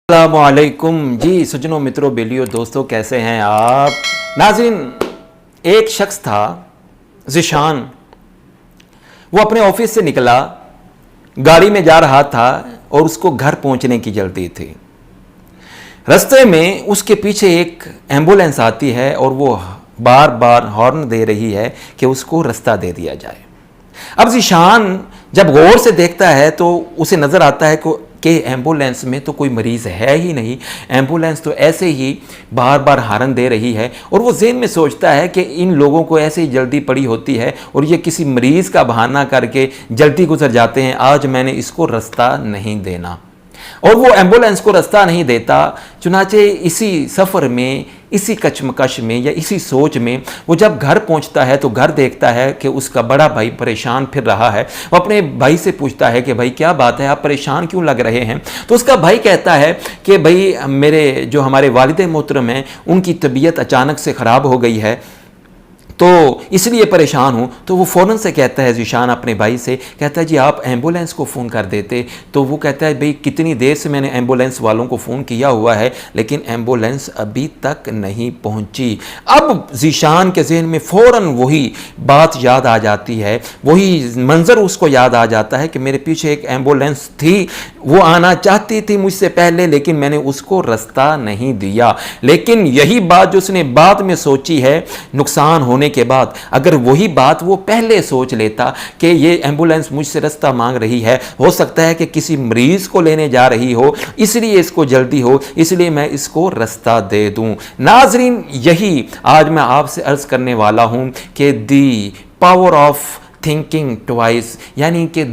अस्सलामुअलैकुम जी सज्जनों, मित्रों, बेलियों, दोस्तों, कैसे हैं आप। नाज़रीन, एक शख्स था ज़ीशान। वो अपने ऑफिस से निकला, गाड़ी में जा रहा था और उसको घर पहुंचने की जल्दी थी। रास्ते में उसके पीछे एक एम्बुलेंस आती है और वो बार बार हॉर्न दे रही है कि उसको रास्ता दे दिया जाए। अब ज़ीशान जब गौर से देखता है तो उसे नज़र आता है कि एम्बुलेंस में तो कोई मरीज़ है ही नहीं। एम्बुलेंस तो ऐसे ही बार बार हॉर्न दे रही है और वो ज़हन में सोचता है कि इन लोगों को ऐसे ही जल्दी पड़ी होती है और ये किसी मरीज़ का बहाना करके जल्दी गुजर जाते हैं। आज मैंने इसको रास्ता नहीं देना, और वो एम्बुलेंस को रास्ता नहीं देता। चुनाचे इसी सफ़र में, इसी कचमकश में या इसी सोच में वो जब घर पहुंचता है तो घर देखता है कि उसका बड़ा भाई परेशान फिर रहा है। वो अपने भाई से पूछता है कि भाई क्या बात है, आप परेशान क्यों लग रहे हैं। तो उसका भाई कहता है कि भाई मेरे जो हमारे वालिद मोहतरम हैं उनकी तबीयत अचानक से ख़राब हो गई है तो इसलिए परेशान हूँ। तो वो फ़ौरन से कहता है, ज़ीशान अपने भाई से कहता है जी आप एम्बुलेंस को फ़ोन कर देते। तो वो कहता है भाई कितनी देर से मैंने एम्बुलेंस वालों को फ़ोन किया हुआ है लेकिन एम्बुलेंस अभी तक नहीं पहुँची। अब ज़ीशान के ज़हन में फ़ौरन वही बात याद आ जाती है, वही मंज़र उसको याद आ जाता है कि मेरे पीछे एक एम्बुलेंस थी, वो आना चाहती थी मुझसे पहले लेकिन मैंने उसको रास्ता नहीं दिया। लेकिन यही बात जो उसने बाद में सोची है नुकसान होने के बाद, अगर वही बात वो पहले सोच लेता कि ये एम्बुलेंस मुझसे रास्ता मांग रही है, हो सकता है कि किसी मरीज को लेने जा रही हो, इसलिए इसको जल्दी हो, इसलिए मैं इसको रास्ता दे दूं। नाजरीन, यही आज मैं आपसे अर्ज करने वाला हूं कि the power of thinking twice, यानी कि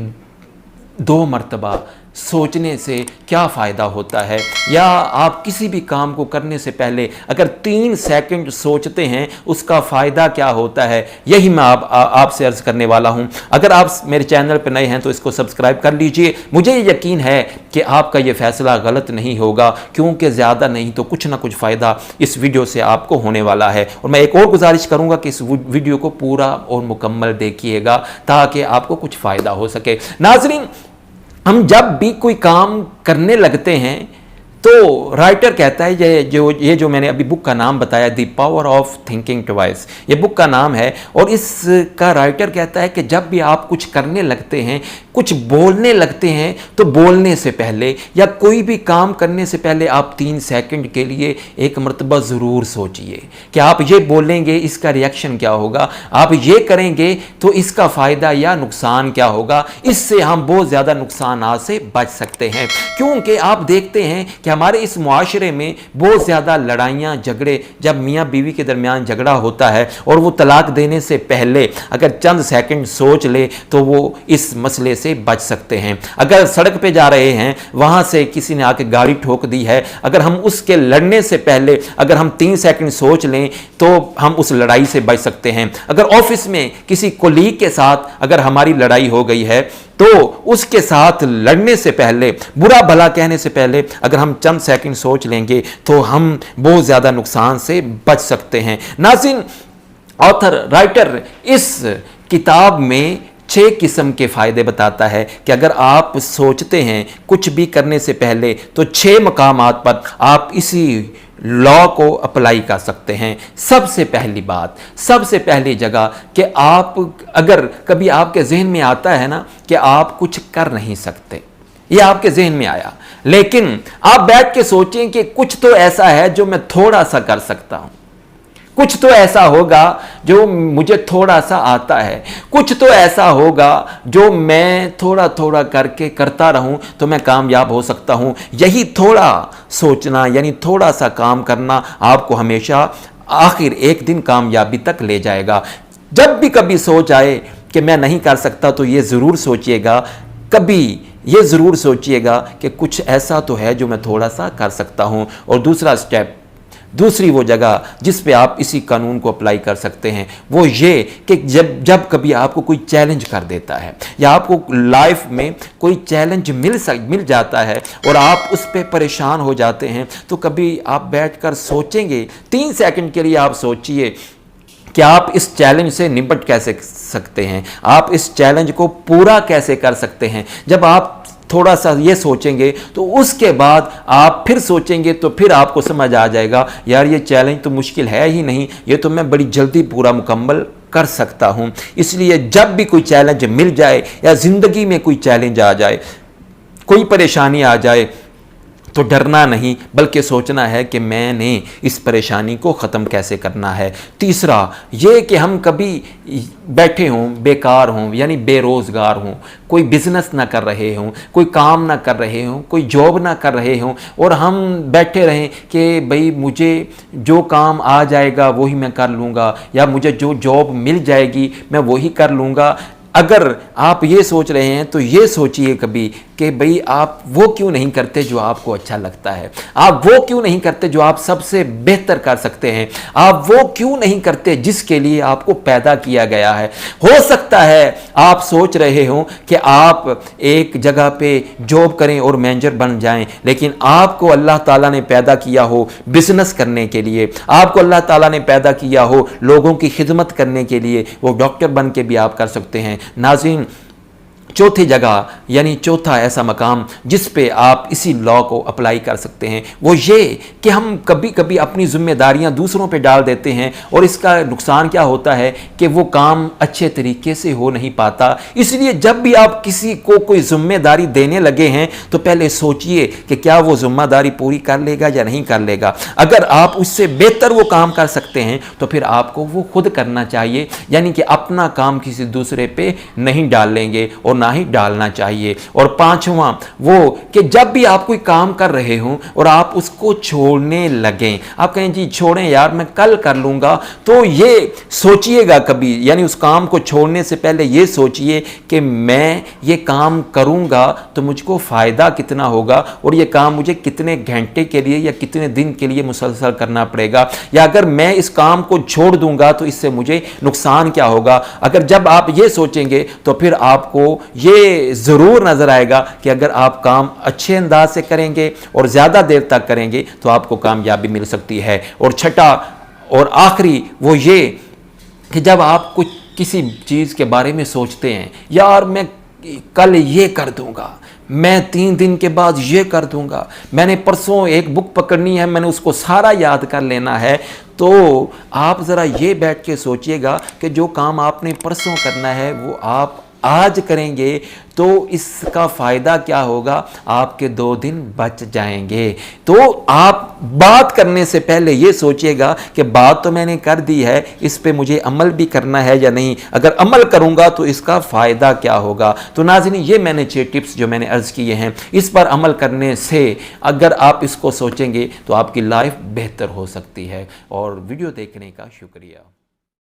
2 मरतबा सोचने से क्या फ़ायदा होता है, या आप किसी भी काम को करने से पहले अगर 3 सेकंड सोचते हैं उसका फ़ायदा क्या होता है, यही मैं आपसे अर्ज़ करने वाला हूं। अगर आप मेरे चैनल पर नए हैं तो इसको सब्सक्राइब कर लीजिए। मुझे यकीन है कि आपका ये फ़ैसला गलत नहीं होगा, क्योंकि ज़्यादा नहीं तो कुछ ना कुछ फ़ायदा इस वीडियो से आपको होने वाला है। और मैं एक और गुजारिश करूँगा कि इस वीडियो को पूरा और मुकम्मल देखिएगा ताकि आपको कुछ फ़ायदा हो सके। नाज़रीन, हम जब भी कोई काम करने लगते हैं तो राइटर कहता है, ये जो मैंने अभी बुक का नाम बताया, the power of thinking twice, ये बुक का नाम है। और इसका राइटर कहता है कि जब भी आप कुछ करने लगते हैं, कुछ बोलने लगते हैं, तो बोलने से पहले या कोई भी काम करने से पहले आप 3 सेकंड के लिए एक मरतबा ज़रूर सोचिए कि आप ये बोलेंगे इसका रिएक्शन क्या होगा, आप ये करेंगे तो इसका फ़ायदा या नुकसान क्या होगा। इससे हम बहुत ज़्यादा नुकसान से बच सकते हैं, क्योंकि आप देखते हैं कि हमारे इस मुआशरे में बहुत ज़्यादा लड़ाइयाँ झगड़े, जब मियाँ बीवी के दरमियान झगड़ा होता है और वो तलाक देने से पहले अगर चंद सेकंड सोच ले तो वो इस मसले से बच सकते हैं। अगर सड़क पे जा रहे हैं, वहाँ से किसी ने आके गाड़ी ठोक दी है, अगर हम उसके लड़ने से पहले अगर हम 3 सेकंड सोच लें तो हम उस लड़ाई से बच सकते हैं। अगर ऑफिस में किसी कोलीग के साथ अगर हमारी लड़ाई हो गई है तो उसके साथ लड़ने से पहले, बुरा भला कहने से पहले अगर हम चंद सेकंड सोच लेंगे तो हम बहुत ज़्यादा नुकसान से बच सकते हैं। नाज़रीन, ऑथर राइटर इस किताब में 6 किस्म के फ़ायदे बताता है कि अगर आप सोचते हैं कुछ भी करने से पहले तो 6 मकामात पर आप इसी लॉ को अप्लाई कर सकते हैं। सबसे पहली बात, सबसे पहली जगह कि आप अगर कभी आपके जहन में आता है ना कि आप कुछ कर नहीं सकते, ये आपके जहन में आया, लेकिन आप बैठ के सोचें कि कुछ तो ऐसा है जो मैं थोड़ा सा कर सकता हूं, कुछ तो ऐसा होगा जो मुझे थोड़ा सा आता है, कुछ तो ऐसा होगा जो मैं थोड़ा थोड़ा करके करता रहूं तो मैं कामयाब हो सकता हूं। यही थोड़ा सोचना यानी थोड़ा सा काम करना आपको हमेशा आखिर एक दिन कामयाबी तक ले जाएगा। जब भी कभी सोच आए कि मैं नहीं कर सकता तो ये ज़रूर सोचिएगा, कभी ये ज़रूर सोचिएगा कि कुछ ऐसा तो है जो मैं थोड़ा सा कर सकता हूं। और दूसरा स्टेप, दूसरी वो जगह जिस पे आप इसी कानून को अप्लाई कर सकते हैं वो ये कि जब कभी आपको कोई चैलेंज कर देता है या आपको लाइफ में कोई चैलेंज मिल जाता है और आप उस पे परेशान हो जाते हैं, तो कभी आप बैठकर सोचेंगे, 3 सेकंड के लिए आप सोचिए कि आप इस चैलेंज से निपट कैसे सकते हैं, आप इस चैलेंज को पूरा कैसे कर सकते हैं। जब आप थोड़ा सा ये सोचेंगे तो उसके बाद आप फिर सोचेंगे तो फिर आपको समझ आ जाएगा यार ये चैलेंज तो मुश्किल है ही नहीं, ये तो मैं बड़ी जल्दी पूरा मुकम्मल कर सकता हूं। इसलिए जब भी कोई चैलेंज मिल जाए या ज़िंदगी में कोई चैलेंज आ जाए, कोई परेशानी आ जाए, तो डरना नहीं बल्कि सोचना है कि मैंने इस परेशानी को ख़त्म कैसे करना है। तीसरा ये कि हम कभी बैठे हों, बेकार हों, यानी बेरोज़गार हों, कोई बिज़नेस ना कर रहे हों, कोई काम ना कर रहे हों, कोई जॉब ना कर रहे हों और हम बैठे रहें कि भाई मुझे जो काम आ जाएगा वही मैं कर लूँगा या मुझे जो जॉब मिल जाएगी मैं वही कर लूँगा। अगर आप ये सोच रहे हैं तो ये सोचिए कभी कि भाई आप वो क्यों नहीं करते जो आपको अच्छा लगता है, आप वो क्यों नहीं करते जो आप सबसे बेहतर कर सकते हैं, आप वो क्यों नहीं करते जिसके लिए आपको पैदा किया गया है। हो सकता है आप सोच रहे हो कि आप एक जगह पे जॉब करें और मैनेजर बन जाएं, लेकिन आपको अल्लाह ताला ने पैदा किया हो बिजनेस करने के लिए, आपको अल्लाह ताला ने पैदा किया हो लोगों की खिदमत करने के लिए, वो डॉक्टर बन के भी आप कर सकते हैं। नाज़रीन, चौथी जगह यानी चौथा ऐसा मकाम जिस पे आप इसी लॉ को अप्लाई कर सकते हैं वो ये कि हम कभी कभी अपनी जिम्मेदारियां दूसरों पे डाल देते हैं और इसका नुकसान क्या होता है कि वो काम अच्छे तरीके से हो नहीं पाता। इसलिए जब भी आप किसी को कोई जिम्मेदारी देने लगे हैं तो पहले सोचिए कि क्या वो जिम्मेदारी पूरी कर लेगा या नहीं कर लेगा। अगर आप उससे बेहतर वो काम कर सकते हैं तो फिर आपको वो खुद करना चाहिए, यानी कि अपना काम किसी दूसरे पे नहीं डाल लेंगे और ना ही डालना चाहिए। और पांचवा वो कि जब भी आप कोई काम कर रहे हो और आप उसको छोड़ने लगें, आप कहें जी छोड़ें यार मैं कल कर लूंगा, तो ये सोचिएगा कभी, यानी उस काम को छोड़ने से पहले ये सोचिए कि मैं ये काम करूंगा तो मुझको फायदा कितना होगा और ये काम मुझे कितने घंटे के लिए या कितने दिन के लिए मुसलसल करना पड़ेगा, या अगर मैं इस काम को छोड़ दूंगा तो इससे मुझे नुकसान क्या होगा। अगर जब आप ये सोचेंगे तो फिर आपको ये ज़रूर नज़र आएगा कि अगर आप काम अच्छे अंदाज से करेंगे और ज़्यादा देर तक करेंगे तो आपको कामयाबी मिल सकती है। और छठा और आखिरी वो ये कि जब आप कुछ किसी चीज़ के बारे में सोचते हैं, यार मैं कल ये कर दूंगा, मैं 3 दिन के बाद ये कर दूंगा, मैंने परसों एक बुक पकड़नी है मैंने उसको सारा याद कर लेना है, तो आप ज़रा ये बैठ के सोचिएगा कि जो काम आपने परसों करना है वो आप आज करेंगे तो इसका फ़ायदा क्या होगा, आपके 2 दिन बच जाएंगे। तो आप बात करने से पहले ये सोचिएगा कि बात तो मैंने कर दी है, इस पे मुझे अमल भी करना है या नहीं, अगर अमल करूंगा तो इसका फ़ायदा क्या होगा। तो नाज़रीन, ये मैंने 6 टिप्स जो मैंने अर्ज़ किए हैं, इस पर अमल करने से अगर आप इसको सोचेंगे तो आपकी लाइफ बेहतर हो सकती है। और वीडियो देखने का शुक्रिया।